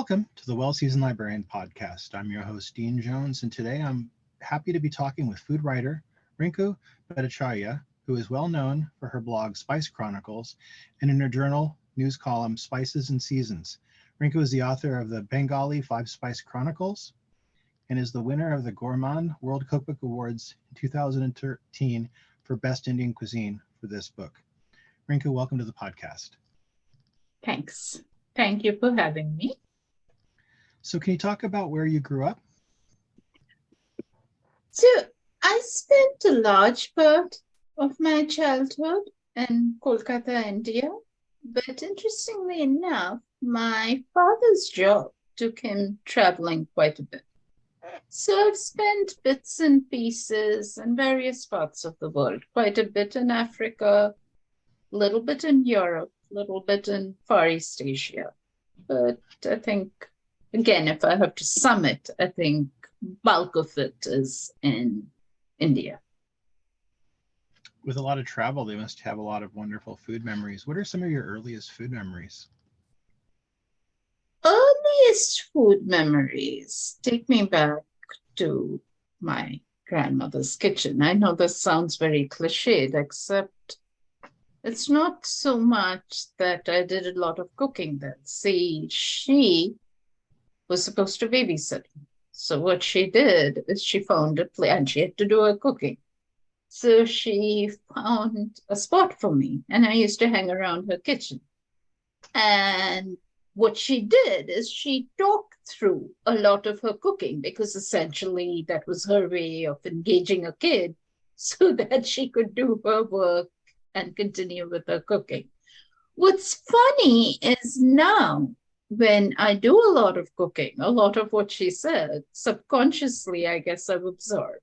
Welcome to the Well Seasoned Librarian Podcast. I'm your host, Dean Jones, and today I'm happy to be talking with food writer Rinku Bhattacharya, who is well known for her blog Spice Chronicles and in her journal news column Spices and Seasons. Rinku is the author of the Bengali 5-Spice Chronicles and is the winner of the Gourmand World Cookbook Awards in 2013 for Best Indian Cuisine for this book. Rinku, welcome to the podcast. Thanks. Thank you for having me. So can you talk about where you grew up? So I spent a large part of my childhood in Kolkata, India. But interestingly enough, my father's job took him traveling quite a bit. So I've spent bits and pieces in various parts of the world, quite a bit in Africa, a little bit in Europe, a little bit in Far East Asia. But I think, again, if I have to sum it, I think bulk of it is in India. With a lot of travel, they must have a lot of wonderful food memories. What are some of your earliest food memories? Earliest food memories take me back to my grandmother's kitchen. I know this sounds very cliched, except it's not so much that I did a lot of cooking then. See, she was supposed to babysit me. So what she did is she found a place, and she had to do her cooking. So she found a spot for me, and I used to hang around her kitchen. And what she did is she talked through a lot of her cooking, because essentially that was her way of engaging a kid so that she could do her work and continue with her cooking. What's funny is now, when I do a lot of cooking, a lot of what she said, subconsciously, I guess I've absorbed.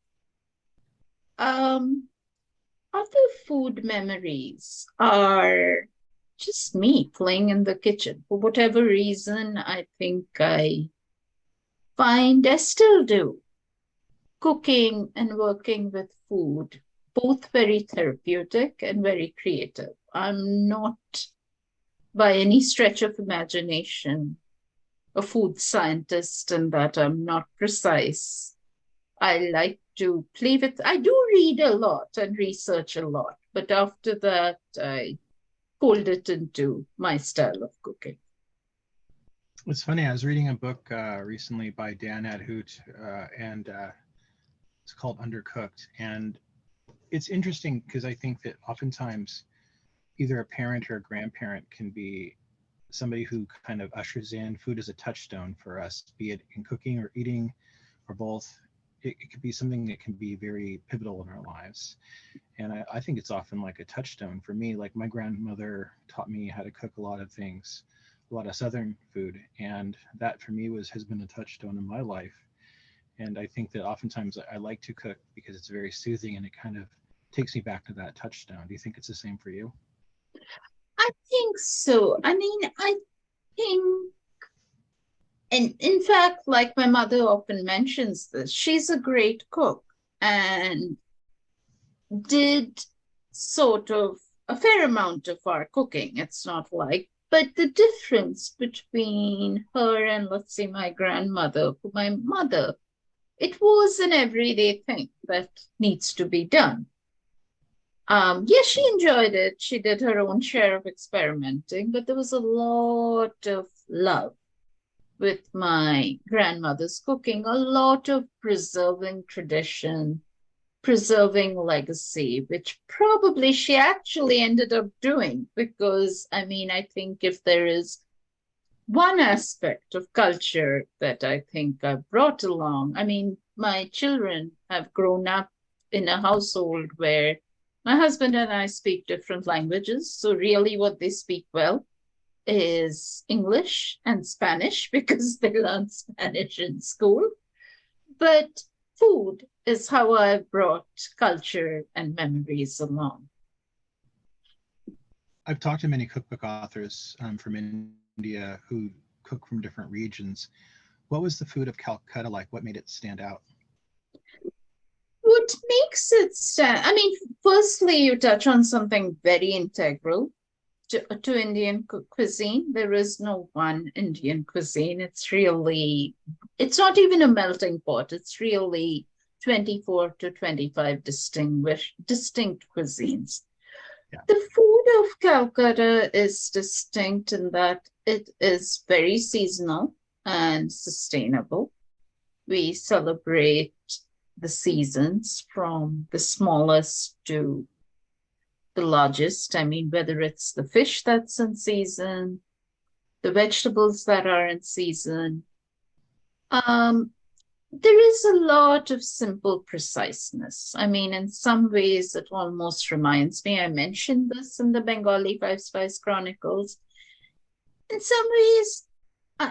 Other food memories are just me playing in the kitchen. For whatever reason, I think I still do, cooking and working with food, both very therapeutic and very creative. I'm not, by any stretch of imagination, a food scientist in that I'm not precise. I like to play with, I do read a lot and research a lot, but after that, I fold it into my style of cooking. It's funny, I was reading a book recently by Dan Adhoot, and it's called Undercooked. And it's interesting because I think that oftentimes either a parent or a grandparent can be somebody who kind of ushers in food as a touchstone for us, be it in cooking or eating or both. It could be something that can be very pivotal in our lives. And I think it's often like a touchstone for me. Like my grandmother taught me how to cook a lot of things, a lot of Southern food. And that for me has been a touchstone in my life. And I think that oftentimes I like to cook because it's very soothing and it kind of takes me back to that touchstone. Do you think it's the same for you? I think so. I mean, I think, and in fact, like my mother often mentions this, she's a great cook and did sort of a fair amount of our cooking. It's not like, but the difference between her and, let's say, my grandmother, my mother, it was an everyday thing that needs to be done. Yes, she enjoyed it. She did her own share of experimenting, but there was a lot of love with my grandmother's cooking, a lot of preserving tradition, preserving legacy, which probably she actually ended up doing because, I mean, I think if there is one aspect of culture that I think I've brought along, I mean, my children have grown up in a household where my husband and I speak different languages. So really what they speak well is English and Spanish because they learn Spanish in school. But food is how I brought culture and memories along. I've talked to many cookbook authors from India who cook from different regions. What was the food of Calcutta like? What made it stand out? What makes it stand? I mean, firstly, you touch on something very integral. to Indian cuisine. There is no one Indian cuisine. It's not even a melting pot. It's really 24 to 25 distinct cuisines. Yeah. The food of Calcutta is distinct in that it is very seasonal and sustainable. We celebrate the seasons from the smallest to the largest. I mean, whether it's the fish that's in season, the vegetables that are in season. There is a lot of simple preciseness. I mean, in some ways, it almost reminds me, I mentioned this in the Bengali Five Spice Chronicles. In some ways,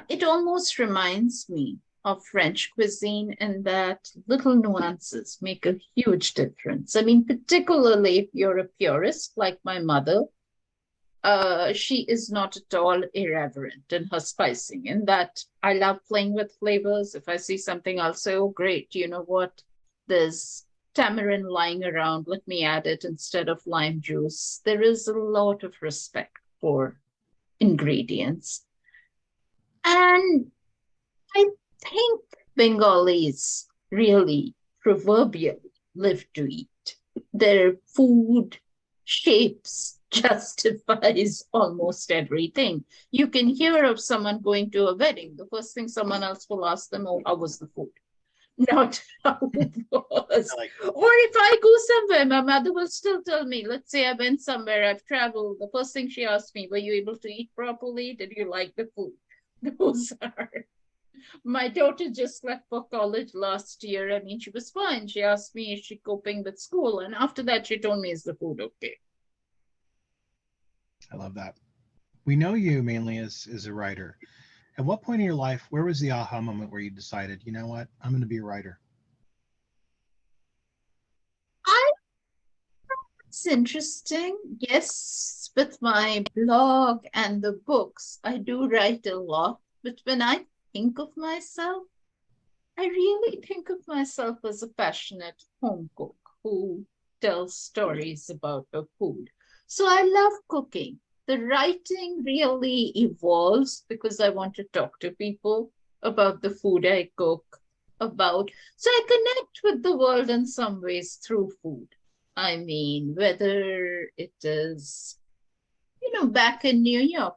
it almost reminds me of French cuisine in that little nuances make a huge difference. I mean, particularly if you're a purist like my mother, she is not at all irreverent in her spicing, in that I love playing with flavors. If I see something, I'll say, oh, great, you know what? There's tamarind lying around. Let me add it instead of lime juice. There is a lot of respect for ingredients. And I think Bengalis really proverbially live to eat. Their food shapes justifies almost everything. You can hear of someone going to a wedding. The first thing someone else will ask them, oh, how was the food? Not how it was. Or if I go somewhere, my mother will still tell me, let's say I went somewhere, I've traveled. The first thing she asked me, were you able to eat properly? Did you like the food? Those are. My daughter just left for college last year. I mean, she was fine. She asked me, is she coping with school? And after that, she told me, is the food okay? I love that. We know you mainly as a writer. At what point in your life, where was the aha moment where you decided, you know what, I'm going to be a writer? It's interesting. Yes, with my blog and the books, I do write a lot. But when I think of myself, I really think of myself as a passionate home cook who tells stories about her food. So I love cooking. The writing really evolves because I want to talk to people about the food I cook, about. So I connect with the world in some ways through food. I mean, whether it is, back in New York,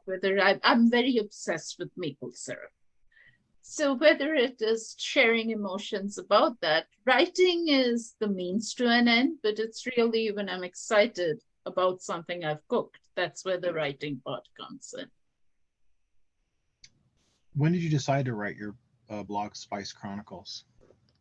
I'm very obsessed with maple syrup. So whether it is sharing emotions about that, writing is the means to an end, but it's really when I'm excited about something I've cooked, that's where the writing part comes in. When did you decide to write your blog, Spice Chronicles?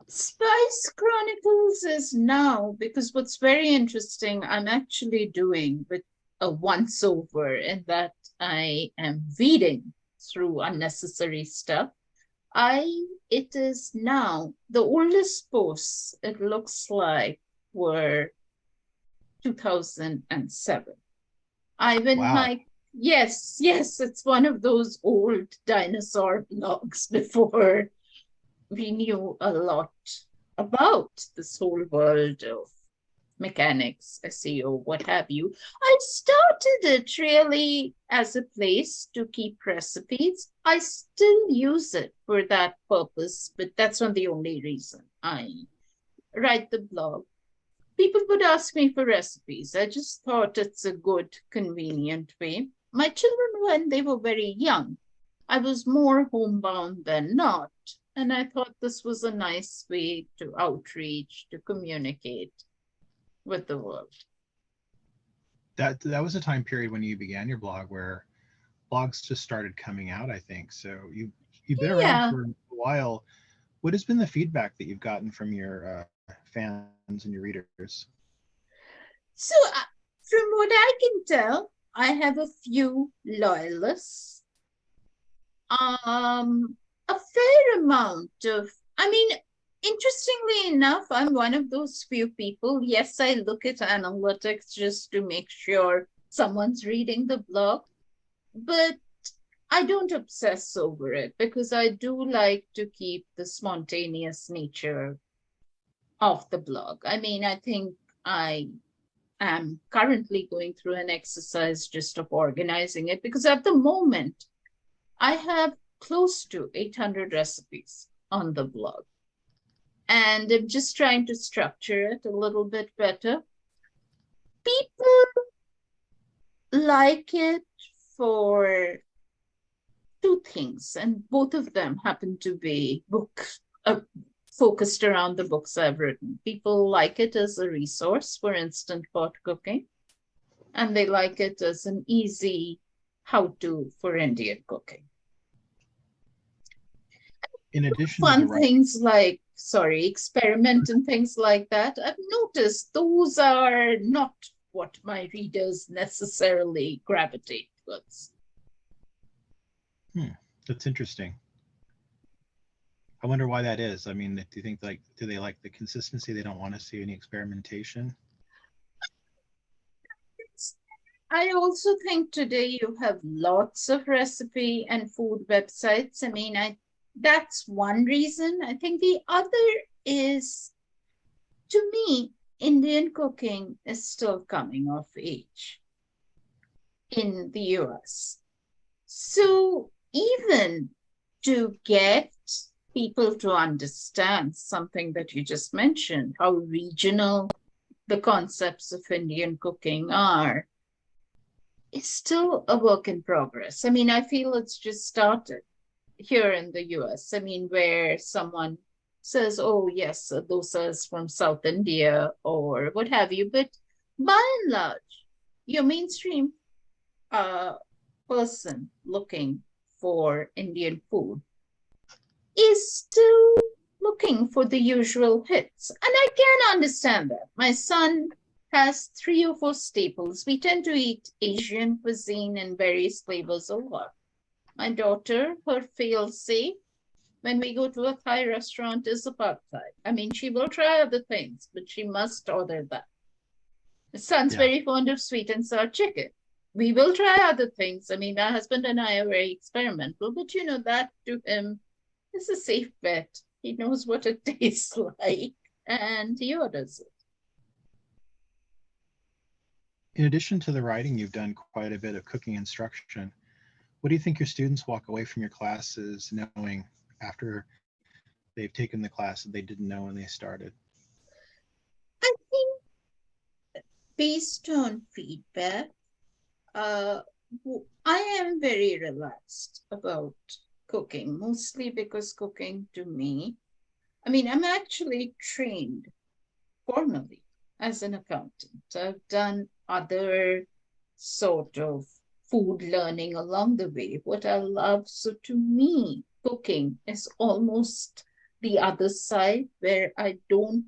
Spice Chronicles is now, because what's very interesting, I'm actually doing with a once over in that I am weeding through unnecessary stuff. It is now, the oldest posts, it looks like, were 2007. Wow. Yes, it's one of those old dinosaur blogs before we knew a lot about this whole world of mechanics, SEO, what have you. I started it really as a place to keep recipes. I still use it for that purpose, but that's not the only reason I write the blog. People would ask me for recipes. I just thought it's a good, convenient way. My children, when they were very young, I was more homebound than not. And I thought this was a nice way to outreach, to communicate with the world. That was a time period when you began your blog where blogs just started coming out, I think. So you've been around for a while. What has been the feedback that you've gotten from your fans and your readers? So from what I can tell, I have a few loyalists. A fair amount of, interestingly enough, I'm one of those few people. Yes, I look at analytics just to make sure someone's reading the blog, but I don't obsess over it because I do like to keep the spontaneous nature of the blog. I mean, I think I am currently going through an exercise just of organizing it, because at the moment I have close to 800 recipes on the blog. And I'm just trying to structure it a little bit better. People like it for two things, and both of them happen to be focused around the books I've written. People like it as a resource for instant pot cooking, and they like it as an easy how-to for Indian cooking. In addition Fun to the things like, experiment and things like that, I've noticed those are not what my readers necessarily gravitate towards. That's interesting. I wonder why that is. I mean, do you think do they like the consistency? They don't want to see any experimentation? I also think today you have lots of recipe and food websites. I mean, that's one reason. I think the other is, to me, Indian cooking is still coming of age in the US. So even to get people to understand something that you just mentioned, how regional the concepts of Indian cooking are, is still a work in progress. I mean, I feel it's just started here in the US. I mean, where someone says, oh, yes, dosa is from South India or what have you. But by and large, your mainstream person looking for Indian food is still looking for the usual hits. And I can understand that. My son has 3 or 4 staples. We tend to eat Asian cuisine in various flavors a lot. My daughter, her fail-safe, when we go to a Thai restaurant, is a pad Thai. I mean, she will try other things, but she must order that. My son's very fond of sweet and sour chicken. We will try other things. I mean, my husband and I are very experimental, but that to him is a safe bet. He knows what it tastes like, and he orders it. In addition to the writing, you've done quite a bit of cooking instruction. What do you think your students walk away from your classes knowing after they've taken the class that they didn't know when they started? I think based on feedback, I am very relaxed about cooking, mostly because cooking to me, I mean, I'm actually trained formally as an accountant. I've done other sort of food learning along the way, what I love. So to me, cooking is almost the other side where I don't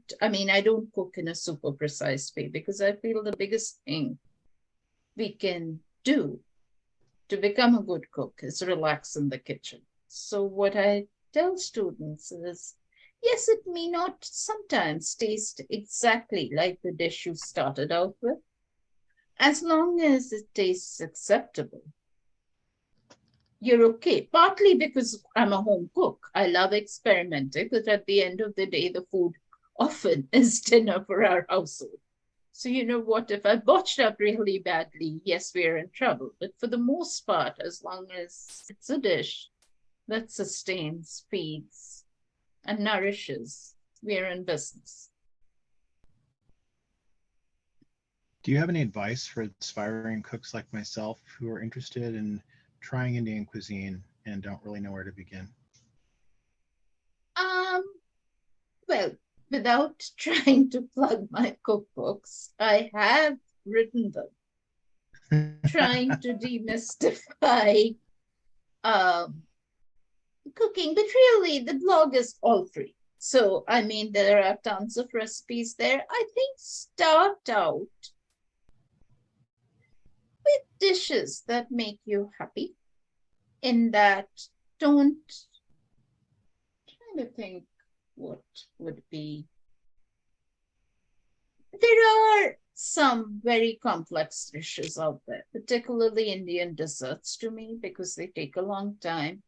cook in a super precise way, because I feel the biggest thing we can do to become a good cook is relax in the kitchen. So what I tell students is, yes, it may not sometimes taste exactly like the dish you started out with, as long as it tastes acceptable, you're okay. Partly because I'm a home cook. I love experimenting, but at the end of the day, the food often is dinner for our household. So you know what, if I botched up really badly, yes, we're in trouble. But for the most part, as long as it's a dish that sustains, feeds, and nourishes, we're in business. Do you have any advice for aspiring cooks like myself who are interested in trying Indian cuisine and don't really know where to begin? Well, without trying to plug my cookbooks, I have written them, trying to demystify cooking, but really the blog is all free. So, I mean, there are tons of recipes there. I think start out with dishes that make you happy, in that don't, trying to think what would be. There are some very complex dishes out there, particularly Indian desserts to me, because they take a long time.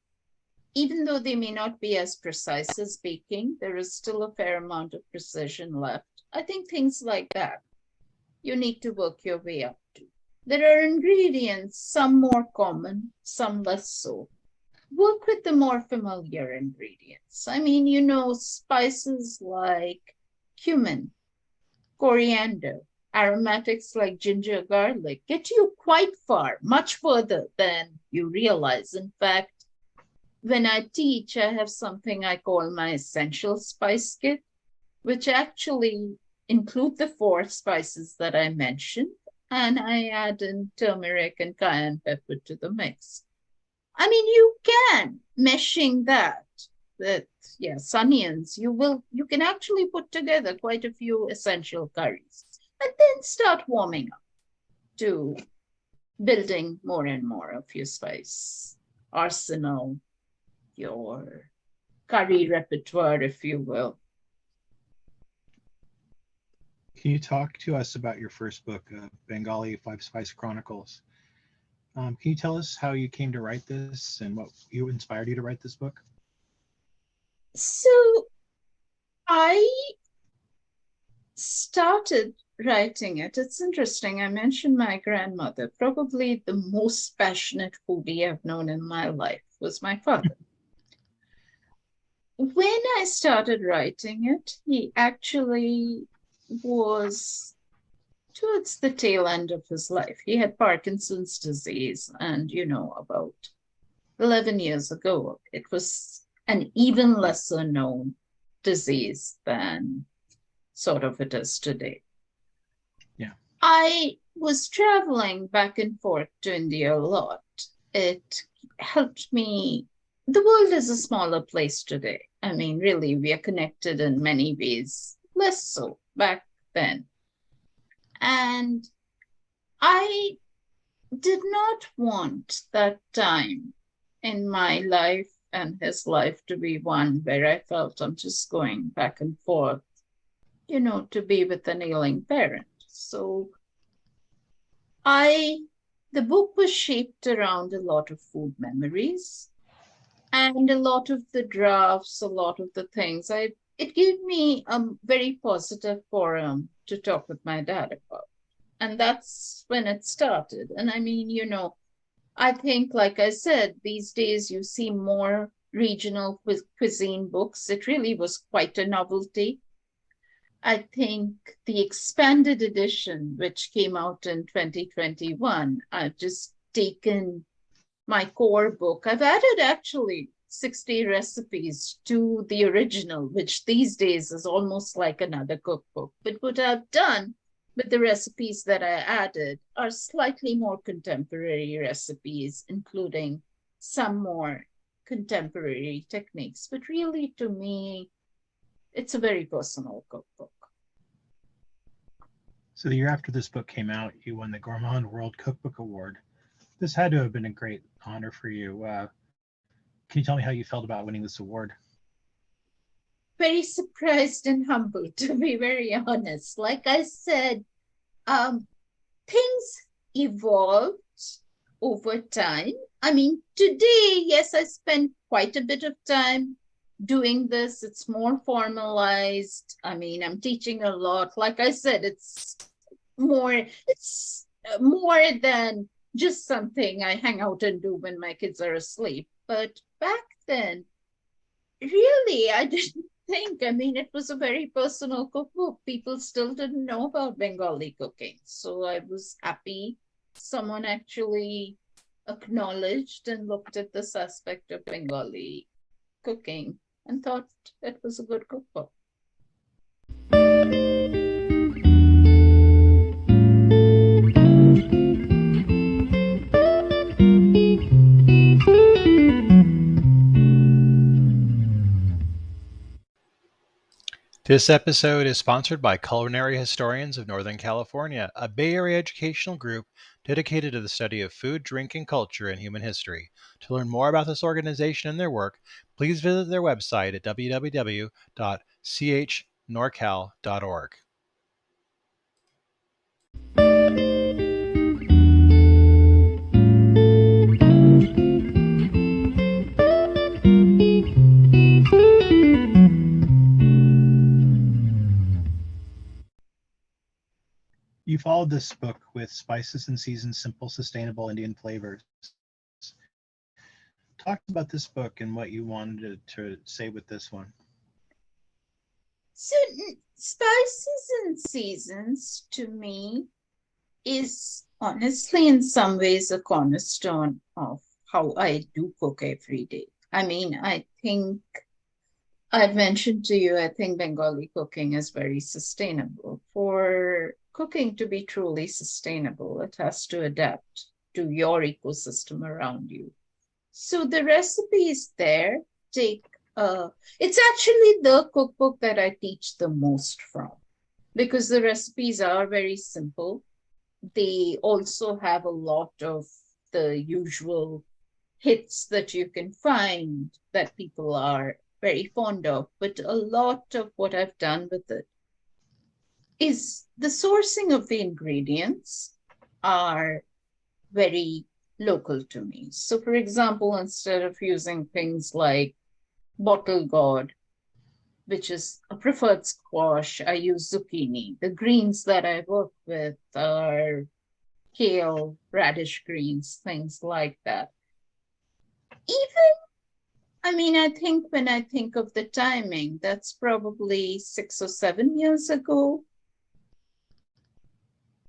Even though they may not be as precise as baking, there is still a fair amount of precision left. I think things like that you need to work your way up to. There are ingredients, some more common, some less so. Work with the more familiar ingredients. I mean, spices like cumin, coriander, aromatics like ginger, garlic get you quite far, much further than you realize. In fact, when I teach, I have something I call my essential spice kit, which actually include the 4 spices that I mentioned, and I add in turmeric and cayenne pepper to the mix. I mean, you can meshing that with onions. You can actually put together quite a few essential curries, and then start warming up to building more and more of your spice arsenal, your curry repertoire, if you will. Can you talk to us about your first book, Bengali 5 Spice Chronicles? Can you tell us how you came to write this and what inspired you to write this book? So I started writing it. It's interesting. I mentioned my grandmother. Probably the most passionate foodie I've known in my life was my father. When I started writing it, he actually was towards the tail end of his life. He had Parkinson's disease, and about 11 years ago, it was an even lesser known disease than sort of it is today. Yeah. I was traveling back and forth to India a lot. It helped me. The world is a smaller place today. I mean, really, we are connected in many ways, less so back then. And I did not want that time in my life and his life to be one where I felt I'm just going back and forth, to be with an ailing parent. So the book was shaped around a lot of food memories and a lot of the drafts, a lot of the things. It gave me a very positive forum to talk with my dad about. And that's when it started. And I mean, I think, like I said, these days you see more regional cuisine books. It really was quite a novelty. I think the expanded edition, which came out in 2021, I've just taken my core book. I've added actually 60 recipes to the original, which these days is almost like another cookbook. But what I've done with the recipes that I added are slightly more contemporary recipes, including some more contemporary techniques. But really, to me, it's a very personal cookbook. So the year after this book came out, you won the Gourmand World Cookbook Award. This had to have been a great honor for you. Can you tell me how you felt about winning this award? Very surprised and humbled, to be very honest. Like I said, things evolved over time. I mean, today, yes, I spend quite a bit of time doing this. It's more formalized. I mean, I'm teaching a lot. Like I said, it's more than just something I hang out and do when my kids are asleep. But back then, really, I didn't think. I mean, it was a very personal cookbook. People still didn't know about Bengali cooking. So I was happy someone actually acknowledged and looked at this aspect of Bengali cooking and thought it was a good cookbook. This episode is sponsored by Culinary Historians of Northern California, a Bay Area educational group dedicated to the study of food, drink, and culture in human history. To learn more about this organization and their work, please visit their website at www.chnorcal.org. You've followed this book with spices and seasons, simple, sustainable Indian flavors. Talk about this book and what you wanted to say with this one. So spices and seasons to me is honestly in some ways a cornerstone of how I do cook every day. I mean, I think I've mentioned to you, I think Bengali cooking is very sustainable. For cooking to be truly sustainable, it has to adapt to your ecosystem around you. So the recipe is there. It's actually the cookbook that I teach the most from because the recipes are very simple. They also have a lot of the usual hits that you can find that people are very fond of, but a lot of what I've done with it is the sourcing of the ingredients are very local to me. So, for example, instead of using things like bottle gourd, which is a preferred squash, I use zucchini. The greens that I work with are kale, radish greens, things like that. I think when I think of the timing, that's probably 6 or 7 years ago.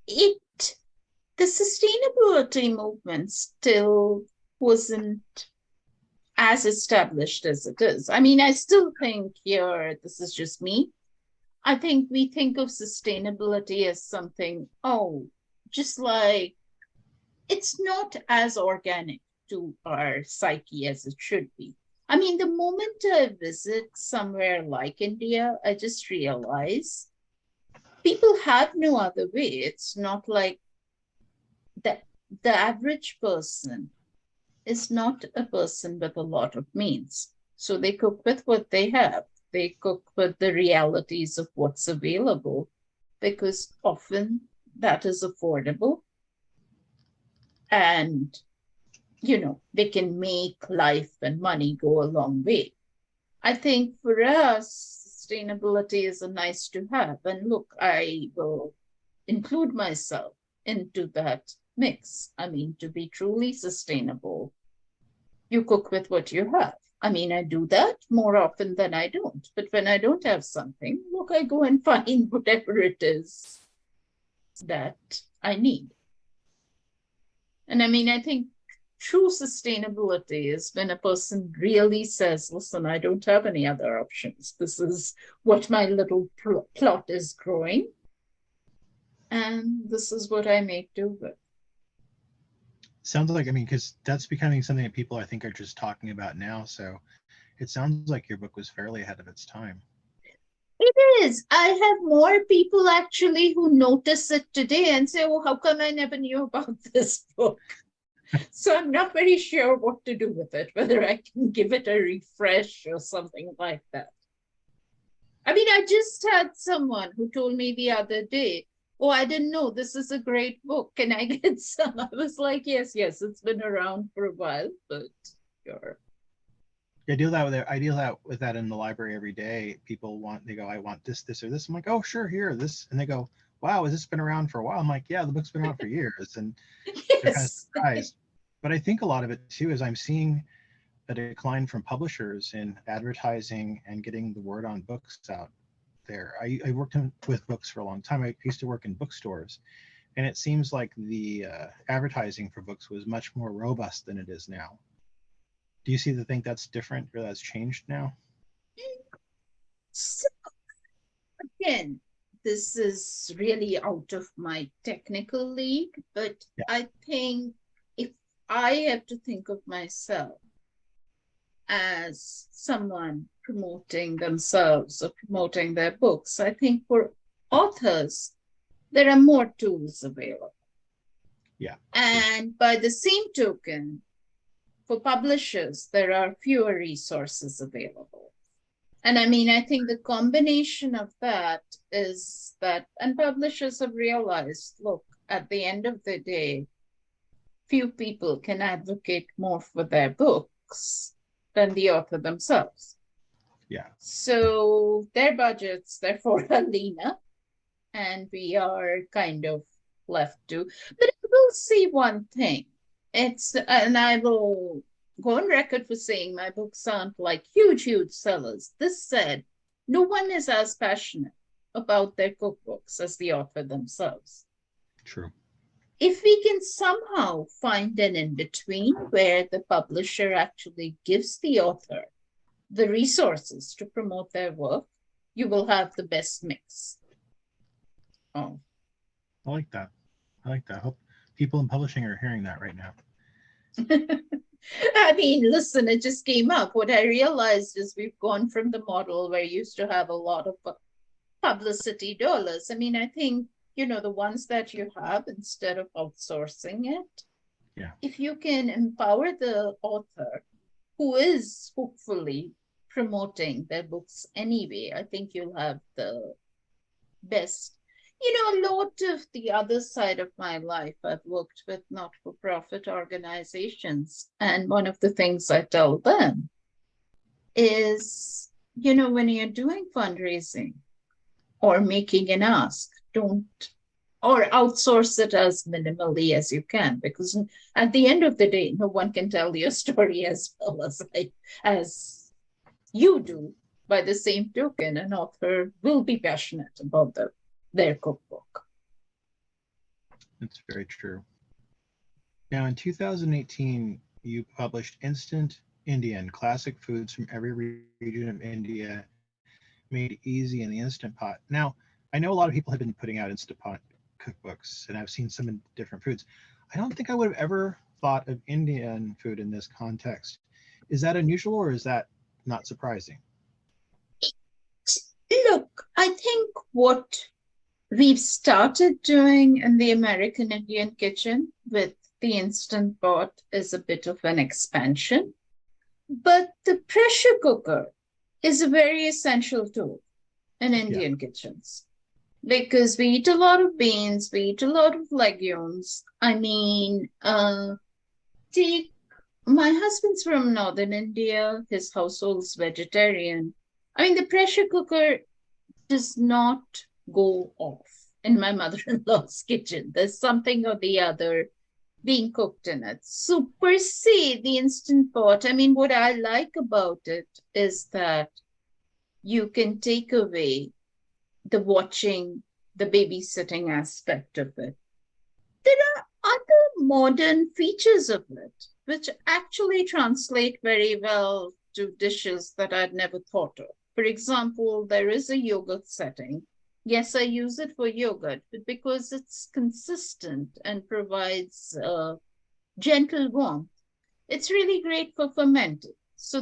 The sustainability movement still wasn't as established as it is. I still think here, this is just me. I think we think of sustainability as something, just like it's not as organic to our psyche as it should be. The moment I visit somewhere like India, I just realize people have no other way. It's not like that the average person is not a person with a lot of means. So they cook with what they have. They cook with the realities of what's available because often that is affordable. And, they can make life and money go a long way. I think for us, sustainability is a nice to have. And look, I will include myself into that mix. To be truly sustainable, you cook with what you have. I do that more often than I don't. But when I don't have something, look, I go and find whatever it is that I need. And I think true sustainability is when a person really says, listen, I don't have any other options. This is what my little plot is growing. And this is what I make do with. Sounds like, because that's becoming something that people I think are just talking about now. So it sounds like your book was fairly ahead of its time. It is. I have more people actually who notice it today and say, oh, how come I never knew about this book? So I'm not very sure what to do with it, whether I can give it a refresh or something like that. I just had someone who told me the other day, oh, I didn't know this is a great book. Can I get some? I was like, yes, it's been around for a while, but sure. I deal with that in the library every day. They go, I want this, or this. I'm like, oh, sure, here, this. And they go, wow, has this been around for a while? I'm like, yeah, the book's been out for years. And yes. They're kind of surprised. But I think a lot of it too is I'm seeing a decline from publishers in advertising and getting the word on books out there. I worked with books for a long time. I used to work in bookstores, and it seems like the advertising for books was much more robust than it is now. Do you think that's different or that's changed now? So, again, this is really out of my technical league, but yeah. I think if I have to think of myself as someone promoting themselves or promoting their books, I think for authors, there are more tools available. Yeah. And by the same token, for publishers, there are fewer resources available. And I think the combination of that is that, and publishers have realized, look, at the end of the day, few people can advocate more for their books than the author themselves. Yeah. So their budgets, therefore, are leaner, and we are kind of left to. But I will say one thing. And I will go on record for saying my books aren't like huge, huge sellers. This said, no one is as passionate about their cookbooks as the author themselves. True. If we can somehow find an in-between where the publisher actually gives the author the resources to promote their work, you will have the best mix. Oh. I like that. I hope people in publishing are hearing that right now. I mean, listen, it just came up. What I realized is we've gone from the model where you used to have a lot of publicity dollars. I mean, I think, the ones that you have, instead of outsourcing it, yeah, if you can empower the author who is hopefully promoting their books anyway, I think you'll have the best. A lot of the other side of my life, I've worked with not-for-profit organizations. And one of the things I tell them is, when you're doing fundraising or making an ask, or outsource it as minimally as you can, because at the end of the day, no one can tell your story as well as you do. By the same token, an author will be passionate about their cookbook. That's very true. Now, in 2018, you published Instant Indian, classic foods from every region of India, made easy in the Instant Pot. Now, I know a lot of people have been putting out Instant Pot cookbooks, and I've seen some in different foods. I don't think I would have ever thought of Indian food in this context. Is that unusual, or is that not surprising? Look, I think what we've started doing in the American Indian kitchen with the Instant Pot is a bit of an expansion, but the pressure cooker is a very essential tool in Indian kitchens, because we eat a lot of beans, we eat a lot of legumes. I mean, my husband's from Northern India, his household's vegetarian. I mean, the pressure cooker does not go off in my mother-in-law's kitchen. There's something or the other being cooked in it. So per se, the Instant Pot, I mean, what I like about it is that you can take away the watching, the babysitting aspect of it. There are other modern features of it, which actually translate very well to dishes that I'd never thought of. For example, there is a yogurt setting. Yes, I use it for yogurt, but because it's consistent and provides gentle warmth, it's really great for fermenting. So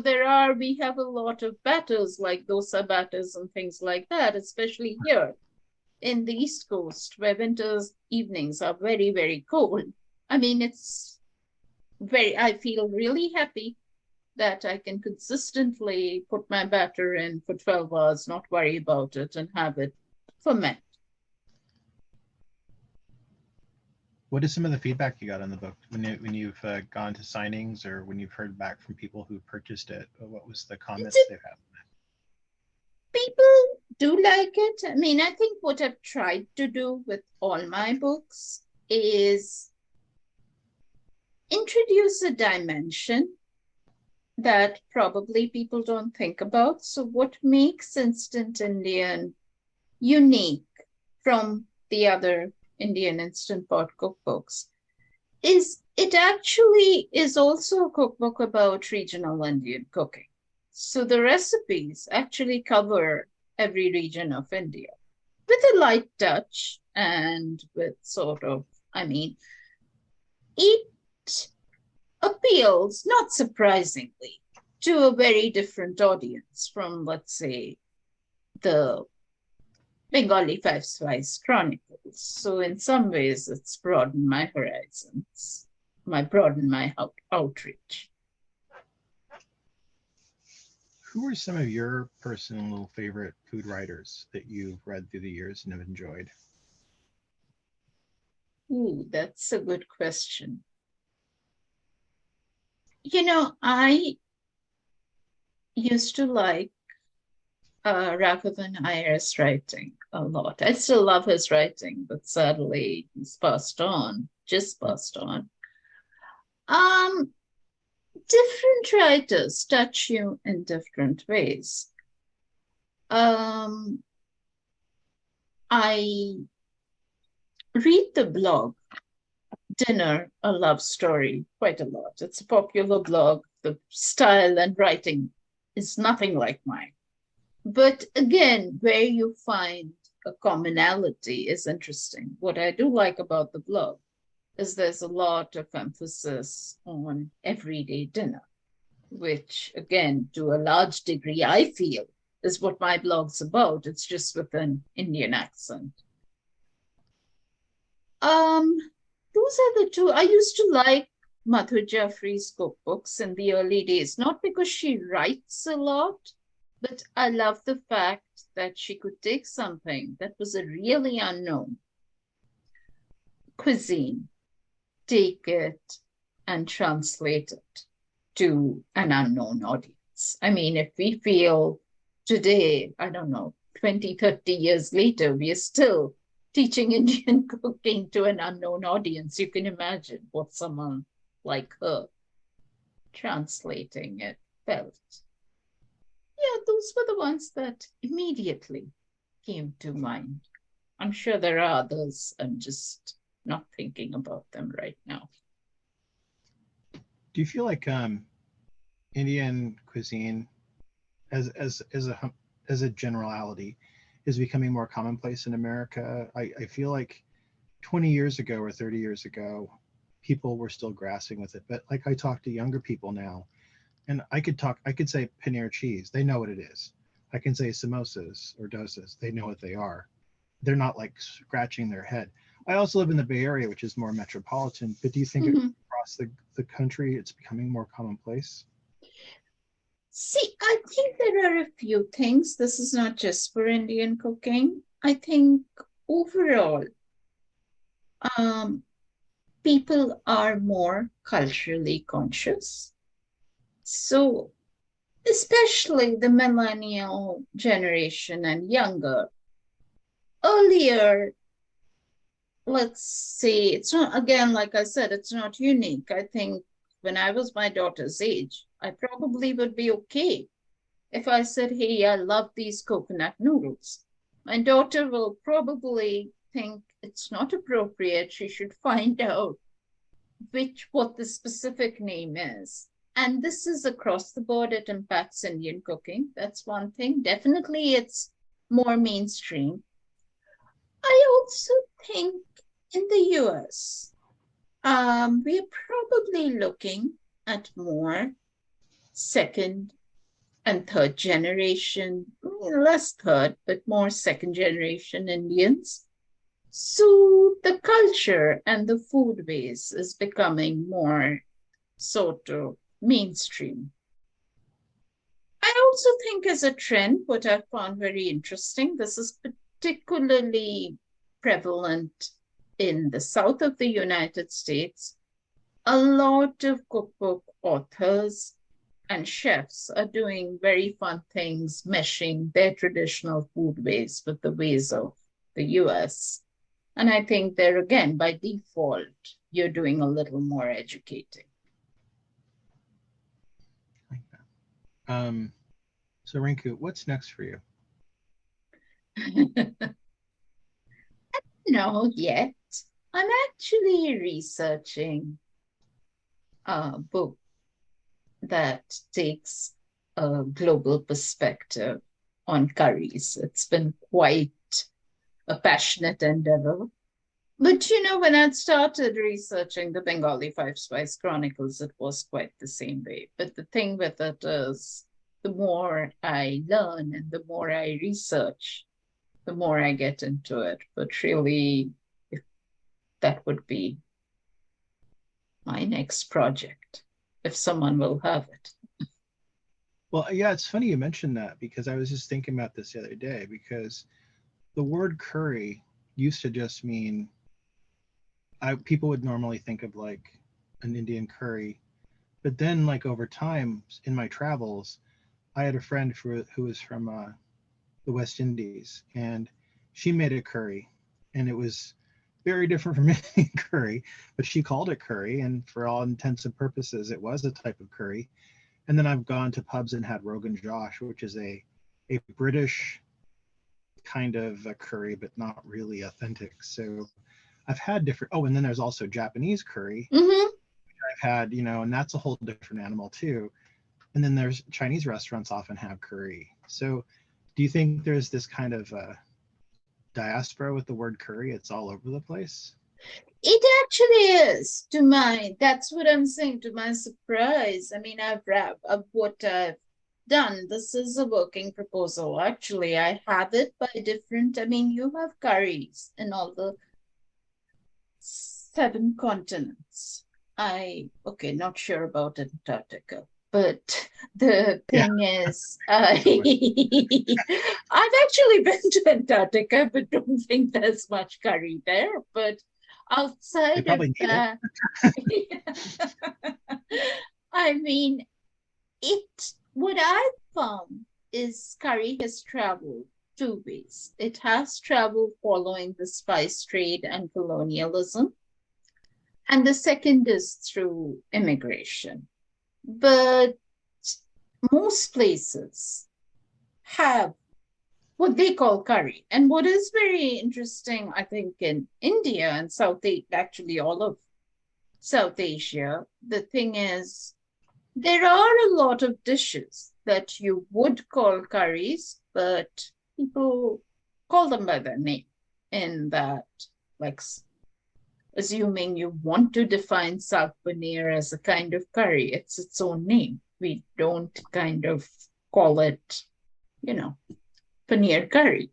we have a lot of batters like dosa batters and things like that, especially here in the East Coast, where winter's evenings are very, very cold. I mean, I feel really happy that I can consistently put my batter in for 12 hours, not worry about it, and have it ferment. What is some of the feedback you got on the book when you've gone to signings, or when you've heard back from people who purchased it? What was the comments they've had? People do like it. I mean, I think what I've tried to do with all my books is introduce a dimension that probably people don't think about. So what makes Instant Indian unique from the other Indian Instant Pot cookbooks is it actually is also a cookbook about regional Indian cooking. So the recipes actually cover every region of India with a light touch and with it appeals, not surprisingly, to a very different audience from, let's say, the Bengali Five Spice Chronicles. So in some ways, it's broadened my horizons, broadened my outreach. Who are some of your personal favorite food writers that you've read through the years and have enjoyed? Ooh, that's a good question. I used to like Raghavan Iyer's writing. a lot. I still love his writing, but sadly he's passed on, just passed on. Um, Different writers touch you in different ways. Um, I read the blog Dinner, a Love Story quite a lot. It's a popular blog. The style and writing is nothing like mine. But again, where you find a commonality is interesting. What I do like about the blog is there's a lot of emphasis on everyday dinner, which again, to a large degree, I feel is what my blog's about. It's just with an Indian accent. Um, those are the two. I used to like Madhur Jaffrey's cookbooks in the early days, not because she writes a lot, but I love the fact that she could take something that was a really unknown cuisine, take it and translate it to an unknown audience. I mean, if we feel today, I don't know, 20, 30 years later, we are still teaching Indian cooking to an unknown audience. You can imagine what someone like her translating it felt. Yeah, those were the ones that immediately came to mind. I'm sure there are others. I'm just not thinking about them right now. Do you feel like Indian cuisine, as a generality, is becoming more commonplace in America? I feel like 20 years ago or 30 years ago, people were still grasping with it. But like I talk to younger people now, and I could say paneer cheese. They know what it is. I can say samosas or dosas. They know what they are. They're not like scratching their head. I also live in the Bay Area, which is more metropolitan. But do you think across the country, it's becoming more commonplace? See, I think there are a few things. This is not just for Indian cooking. I think overall, people are more culturally conscious. So, especially the millennial generation and younger, earlier, let's say, it's not, again, like I said, it's not unique. I think when I was my daughter's age, I probably would be okay if I said, hey, I love these coconut noodles. My daughter will probably think it's not appropriate. She should find out what the specific name is. And this is across the board. It impacts Indian cooking. That's one thing. Definitely, it's more mainstream. I also think in the US, we're probably looking at more second and third generation, less third, but more second generation Indians. So the culture and the food base is becoming more sort of mainstream. I also think as a trend, what I found very interesting, this is particularly prevalent in the south of the United States. A lot of cookbook authors and chefs are doing very fun things, meshing their traditional food ways with the ways of the US. And I think there again, by default, you're doing a little more educating. Like that. So Rinku, what's next for you? No, yet. I'm actually researching a book that takes a global perspective on curries. It's been quite a passionate endeavor. But when I started researching the Bengali Five Spice Chronicles, it was quite the same way. But the thing with it is, the more I learn and the more I research, the more I get into it. But really, if that would be my next project, if someone will have it. Well, yeah, it's funny you mentioned that because I was just thinking about this the other day because the word curry used to just mean people would normally think of like an Indian curry, but then like over time in my travels, I had a friend who was from the West Indies, and she made a curry, and it was very different from any curry, but she called it curry, and for all intents and purposes, it was a type of curry. And then I've gone to pubs and had Rogan Josh, which is a British kind of a curry, but not really authentic. So I've had different. Oh, and then there's also Japanese curry. Mm-hmm. I've had, and that's a whole different animal too. And then there's Chinese restaurants often have curry. So do you think there's this kind of diaspora with the word curry? It's all over the place. It actually is, that's what I'm saying, to my surprise. I mean, what I've done, this is a working proposal. Actually, I have it by different, I mean, you have curries in all the 7 continents. Not sure about Antarctica, but the thing is, I've actually been to Antarctica, but don't think there's much curry there. But outside of that, I mean, what I've found is curry has traveled 2 ways. It has traveled following the spice trade and colonialism. And the second is through immigration. But most places have what they call curry. And what is very interesting, I think, in India and actually all of South Asia, the thing is, there are a lot of dishes that you would call curries, but people call them by their name, in that, like, assuming you want to define saag paneer as a kind of curry, it's its own name. We don't kind of call it, paneer curry.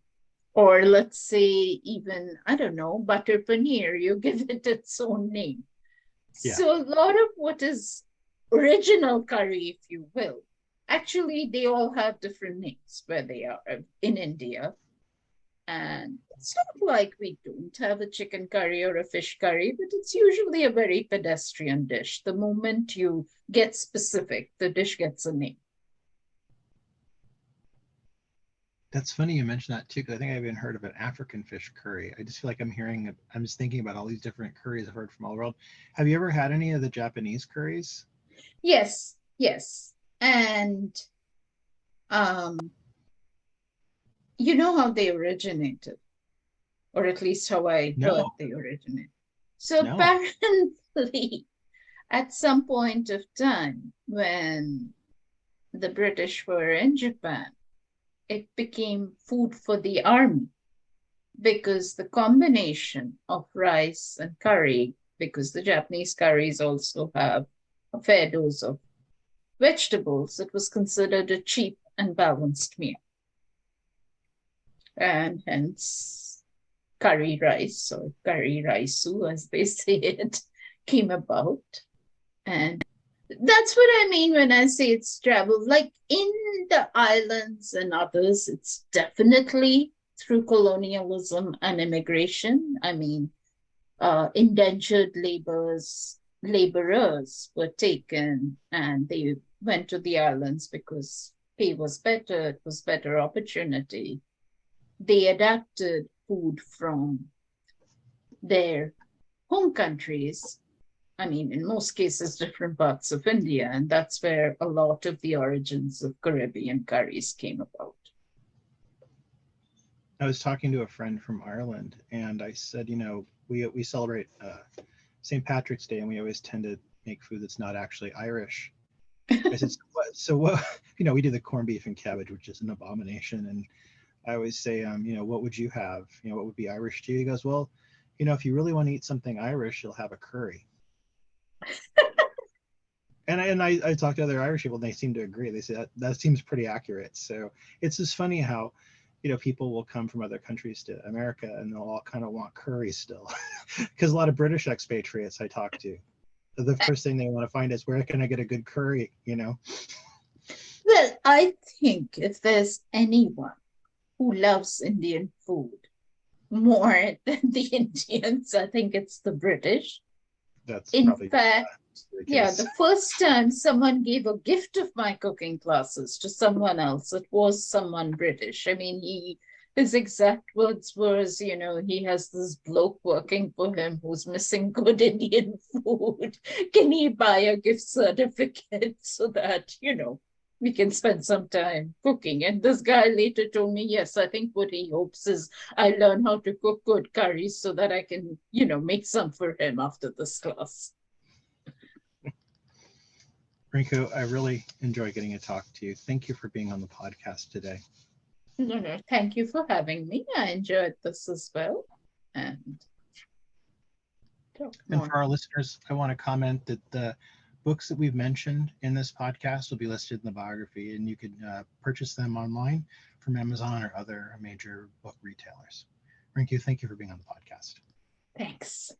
Or let's say even, I don't know, butter paneer, you give it its own name. Yeah. So a lot of what is original curry, if you will, actually they all have different names where they are in India. And it's not like we don't have a chicken curry or a fish curry, but it's usually a very pedestrian dish. The moment you get specific, the dish gets a name. That's funny you mentioned that too, because I think I've even heard of an African fish curry. I just feel like I'm just thinking about all these different curries I've heard from all the world. Have you ever had any of the Japanese curries? Yes. And you know how they originated, or at least how I heard they originated. So apparently, at some point of time when the British were in Japan, it became food for the army, because the combination of rice and curry, because the Japanese curries also have a fair dose of vegetables, it was considered a cheap and balanced meal. And hence curry rice, or curry raisu as they say it, came about. And that's what I mean when I say it's traveled. Like in the islands and others, it's definitely through colonialism and immigration. I mean, indentured laborers were taken and they went to the islands because pay was better, it was better opportunity. They adapted food from their home countries. I mean, in most cases, different parts of India, and that's where a lot of the origins of Caribbean curries came about. I was talking to a friend from Ireland, and I said, we celebrate St. Patrick's Day, and we always tend to make food that's not actually Irish. I said, so what? We do the corned beef and cabbage, which is an abomination, and I always say, what would you have? What would be Irish to you? He goes, well, if you really want to eat something Irish, you'll have a curry. and I talk to other Irish people, and they seem to agree. They say that seems pretty accurate. So it's just funny how, people will come from other countries to America, and they'll all kind of want curry still. Because a lot of British expatriates I talk to, the first thing they want to find is, where can I get a good curry? Well, I think if there's anyone who loves Indian food more than the Indians, I think it's the British. That's in fact, the first time someone gave a gift of my cooking classes to someone else, it was someone British. I mean, His exact words was, he has this bloke working for him who's missing good Indian food. Can he buy a gift certificate so that, we can spend some time cooking? And this guy later told me, yes, I think what he hopes is I learn how to cook good curries so that I can, make some for him after this class. Rinku, I really enjoy getting to talk to you. Thank you for being on the podcast today. No, thank you for having me. I enjoyed this as well. And for our listeners, I want to comment that the books that we've mentioned in this podcast will be listed in the biography, and you can purchase them online from Amazon or other major book retailers. Rinku, thank you for being on the podcast. Thanks.